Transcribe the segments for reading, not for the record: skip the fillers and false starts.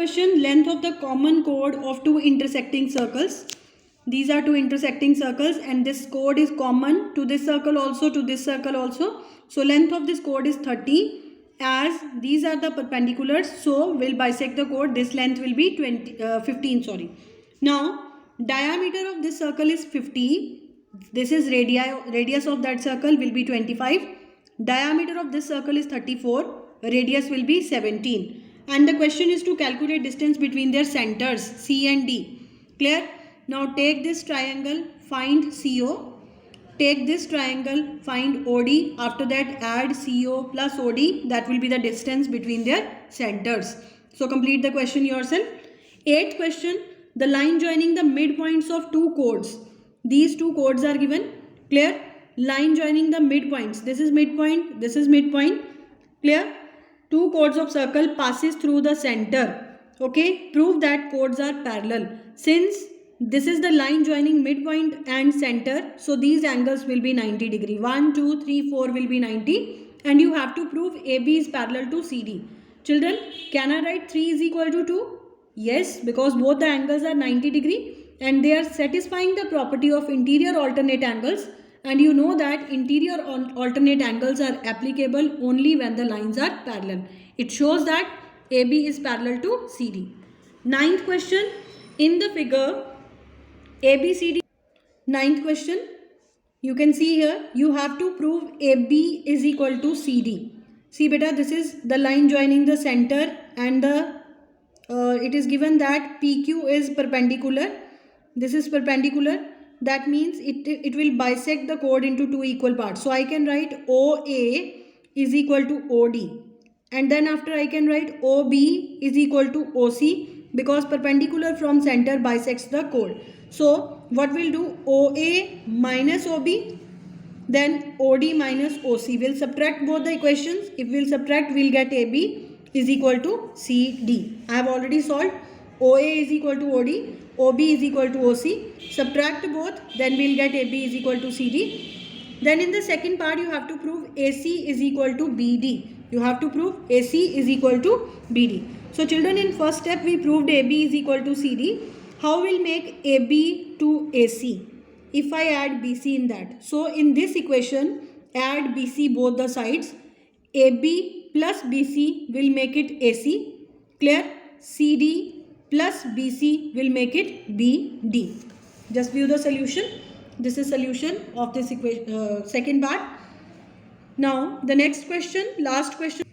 question, length of the common chord of two intersecting circles. These are two intersecting circles and this chord is common to this circle also, to this circle also. So length of this chord is 30, as these are the perpendiculars, so we'll bisect the chord. This length will be 15, sorry. Now diameter of this circle is 50. This is radius of that circle will be 25. Diameter of this circle is 34. Radius will be 17. And the question is to calculate distance between their centers C and D. Clear? Now take this triangle, find CO. Take this triangle, find OD. After that add CO plus OD. That will be the distance between their centers. So complete the question yourself. 8th question, the line joining the midpoints of two chords. These two chords are given. Clear? Line joining the midpoints. This is midpoint, this is midpoint. Clear? Two chords of circle passes through the center. Okay? Prove that chords are parallel. Since this is the line joining midpoint and center, so these angles will be 90 degree. 1, 2, 3, 4 will be 90. And you have to prove AB is parallel to CD. Children, can I write 3 is equal to 2? Yes, because both the angles are 90 degree and they are satisfying the property of interior alternate angles. And you know that interior alternate angles are applicable only when the lines are parallel. It shows that AB is parallel to CD. 9th question, in the figure ABCD. 9th question, you can see here, you have to prove AB is equal to CD. See beta, this is the line joining the center and it is given that PQ is perpendicular. This is perpendicular. That means it will bisect the chord into two equal parts. So I can write OA is equal to OD. And then after I can write OB is equal to OC because perpendicular from center bisects the chord. So what we'll do, OA minus OB, then OD minus OC. We'll subtract both the equations. If we'll subtract, we'll get AB is equal to CD. I have already solved. OA is equal to OD. OB is equal to OC. Subtract both, then we'll get AB is equal to CD. Then in the second part, you have to prove AC is equal to BD. You have to prove AC is equal to BD. So children, in first step, we proved AB is equal to CD. How will make AB to AC? If I add BC in that. So in this equation, add BC both the sides. AB plus BC will make it AC. Clear? CD plus BC will make it BD. Just view the solution. This is solution of this equation, second part. Now the next question, last question.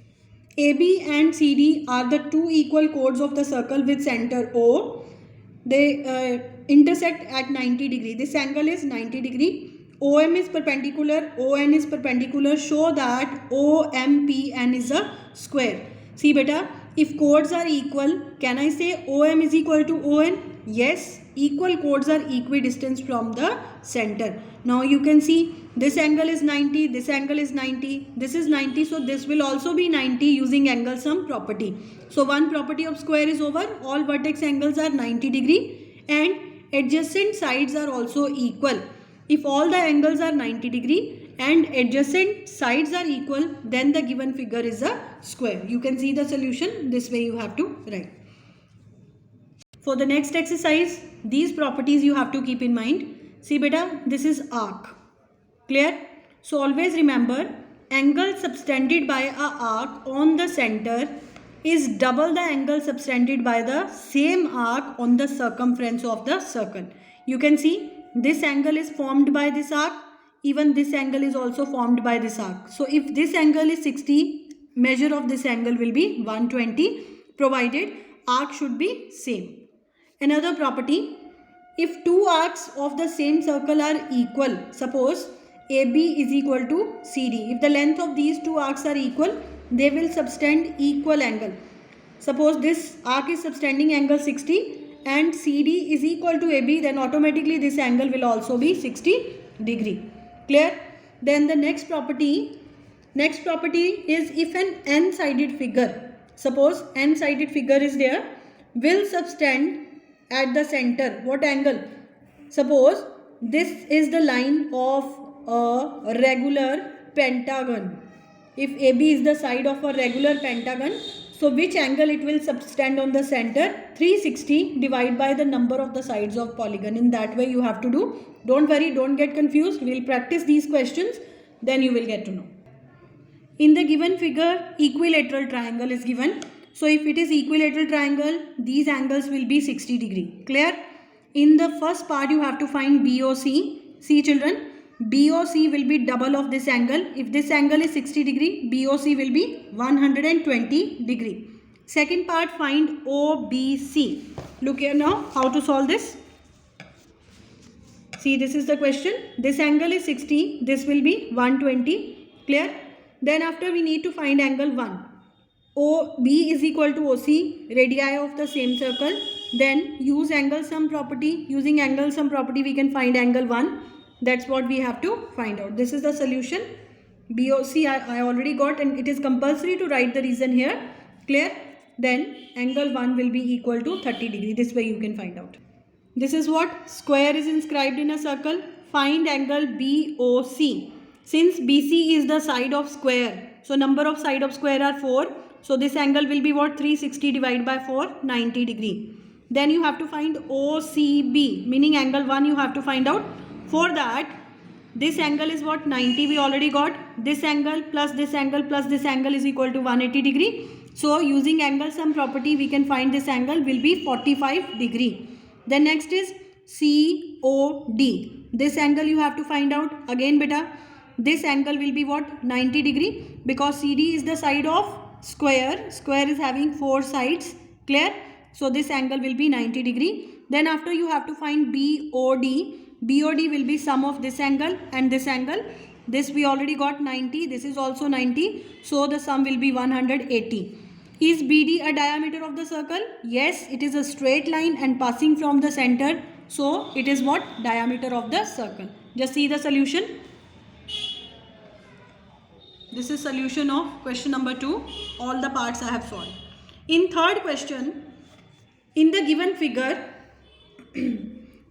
AB and CD are the two equal chords of the circle with center O. They intersect at 90 degree. This angle is 90 degree. OM is perpendicular, ON is perpendicular. Show that OMPN is a square. See beta, if chords are equal, can I say OM is equal to ON? Yes, equal chords are equidistant from the center. Now you can see this angle is 90, this angle is 90, this is 90, so this will also be 90 using angle sum property. So one property of square is over, all vertex angles are 90 degree and adjacent sides are also equal. If all the angles are 90 degree and adjacent sides are equal, then the given figure is a square. You can see the solution, this way you have to write. For the next exercise, these properties you have to keep in mind. See beta, this is arc. Clear? So always remember, angle subtended by a arc on the center is double the angle subtended by the same arc on the circumference of the circle. You can see this angle is formed by this arc, even this angle is also formed by this arc. So if this angle is 60, measure of this angle will be 120, provided arc should be same. Another property, if two arcs of the same circle are equal, suppose AB is equal to CD. If the length of these two arcs are equal, they will subtend equal angle. Suppose this arc is subtending angle 60 and CD is equal to AB, then automatically this angle will also be 60 degree. Clear? Then the next property is if an n-sided figure, suppose n-sided figure is there, will subtend at the center. What angle? Suppose this is the line of a regular pentagon. If AB is the side of a regular pentagon, So which angle it will stand on the center? 360 divided by the number of the sides of polygon. In that way you have to do. Don't worry, don't get confused. We will practice these questions, then you will get to know. In the given figure, equilateral triangle is given. So if it is equilateral triangle, these angles will be 60 degree. Clear? In the first part you have to find BOC. See children, BOC will be double of this angle. If this angle is 60 degree, BOC will be 120 degree. Second part, find OBC. Look here now how to solve this. See, this is the question. This angle is 60. This will be 120. Clear? Then after we need to find angle 1. OB is equal to OC, radii of the same circle. Then use angle sum property. Using angle sum property we can find angle 1. That's what we have to find out. This is the solution. BOC I already got, and it is compulsory to write the reason here. Clear? Then angle 1 will be equal to 30 degree. This way you can find out. This is what? Square is inscribed in a circle. Find angle BOC. Since BC is the side of square, so number of side of square are 4. So this angle will be what? 360 divided by 4, 90 degree. Then you have to find OCB, meaning angle 1 you have to find out. For that, this angle is what? 90 we already got. This angle plus this angle plus this angle is equal to 180 degree. So using angle sum property we can find this angle will be 45 degree. Then next is COD. This angle you have to find out. Again beta, this angle will be what? 90 degree, because CD is the side of square. Square is having 4 sides. Clear? So this angle will be 90 degree. Then after you have to find BOD. BOD will be sum of this angle and this angle. This we already got 90. This is also 90. So the sum will be 180. Is BD a diameter of the circle? Yes, it is a straight line and passing from the center. So it is what? Diameter of the circle. Just see the solution. This is solution of question number 2. All the parts I have solved. In third question, in the given figure,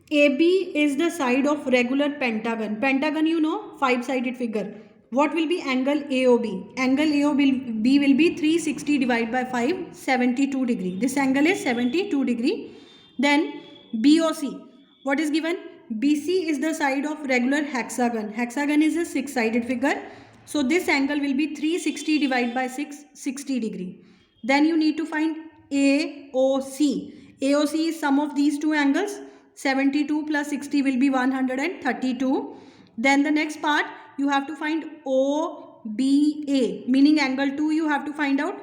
AB is the side of regular pentagon. Pentagon you know, 5-sided figure. What will be angle AOB? Angle AOB will be 360 divided by 5, 72 degree. This angle is 72 degree. Then BOC. What is given? BC is the side of regular hexagon. Hexagon is a 6-sided figure. So this angle will be 360 divided by 6, 60 degree. Then you need to find AOC. AOC is sum of these two angles. 72 plus 60 will be 132. Then the next part you have to find OBA, meaning angle 2 you have to find out.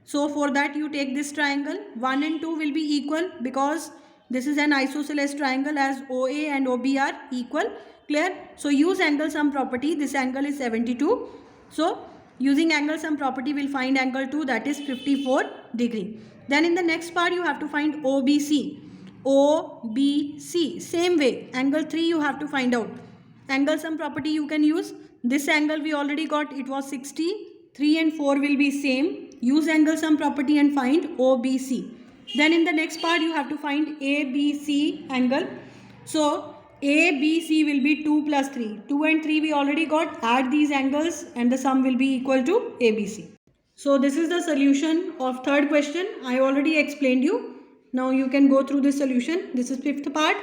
So for that you take this triangle. 1 and 2 will be equal because this is an isosceles triangle, as OA and OB are equal. Clear? So use angle sum property. This angle is 72. So using angle sum property we'll find angle 2, that is 54 degree. Then in the next part you have to find OBC. OBC. Same way, angle 3 you have to find out. Angle sum property you can use. This angle we already got, it was 60. 3 and 4 will be same. Use angle sum property and find OBC. Then in the next part you have to find ABC angle. So ABC will be 2 plus 3. 2 and 3 we already got. Add these angles and the sum will be equal to ABC. So this is the solution of third question. I already explained you. Now you can go through this solution. This is 5th part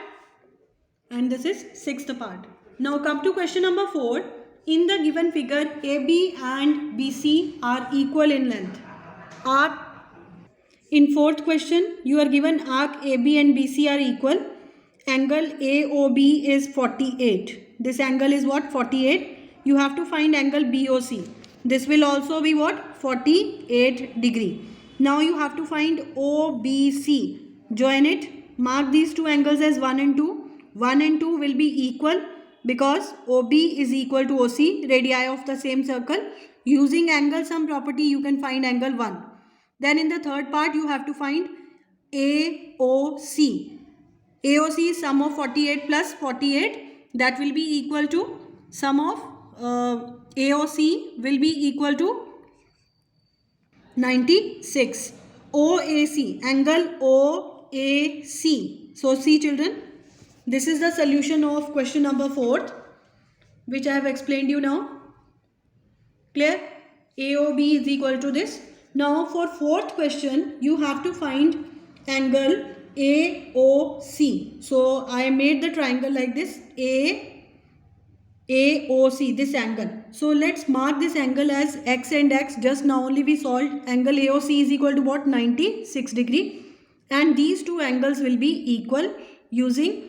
and this is 6th part. Now come to question number 4. In the given figure, AB and BC are equal in length. Arc. In 4th question, you are given arc AB and BC are equal. Angle AOB is 48. This angle is what? 48. You have to find angle BOC. This will also be what? 48 degree. Now you have to find OBC. Join it. Mark these two angles as 1 and 2. 1 and 2 will be equal because OB is equal to OC, radii of the same circle. Using angle sum property you can find angle 1. Then in the third part you have to find AOC. AOC is sum of 48 plus 48. That will be equal to sum of AOC will be equal to 96. OAC, angle OAC. So see children, this is the solution of question number 4th, which I have explained you now. Clear? AOB is equal to this. Now for fourth question, you have to find angle AOC. So I made the triangle like this, AOC, this angle. So let's mark this angle as x and x. Just now only we solved. Angle AOC is equal to what? 96 degree. And these two angles will be equal using,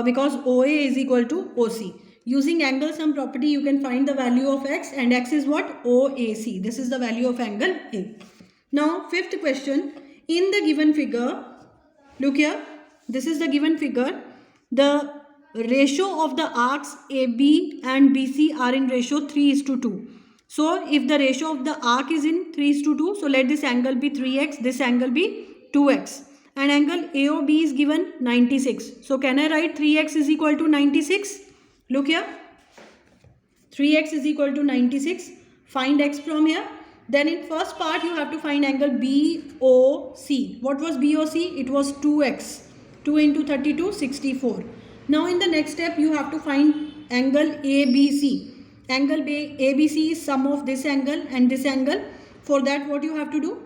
because OA is equal to OC. Using angle sum property, you can find the value of x, and x is what? OAC. This is the value of angle A. Now, fifth question. In the given figure, look here. This is the given figure. The ratio of the arcs AB and BC are in ratio 3:2. So, if the ratio of the arc is in 3:2, so let this angle be 3x, this angle be 2x. And angle AOB is given 96. So, can I write 3x is equal to 96? Look here, 3x is equal to 96. Find x from here. Then in first part you have to find angle BOC. What was BOC? It was 2x. 2 into 32, 64. Now in the next step you have to find angle ABC. Angle ABC is sum of this angle and this angle. For that what you have to do?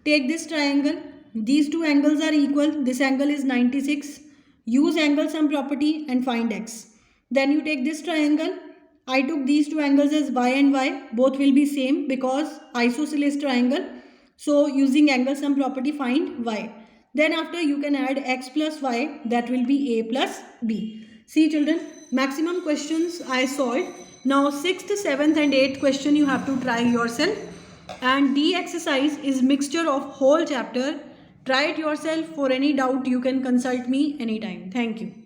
Take this triangle. These two angles are equal. This angle is 96. Use angle sum property and find x. Then you take this triangle. I took these two angles as y and y. Both will be same because isosceles triangle. So using angle sum property find y. Then after you can add x plus y, that will be a plus b. See children, maximum questions I solved. Now 6th, 7th and 8th question you have to try yourself. And D exercise is mixture of whole chapter. Try it yourself. For any doubt you can consult me anytime. Thank you.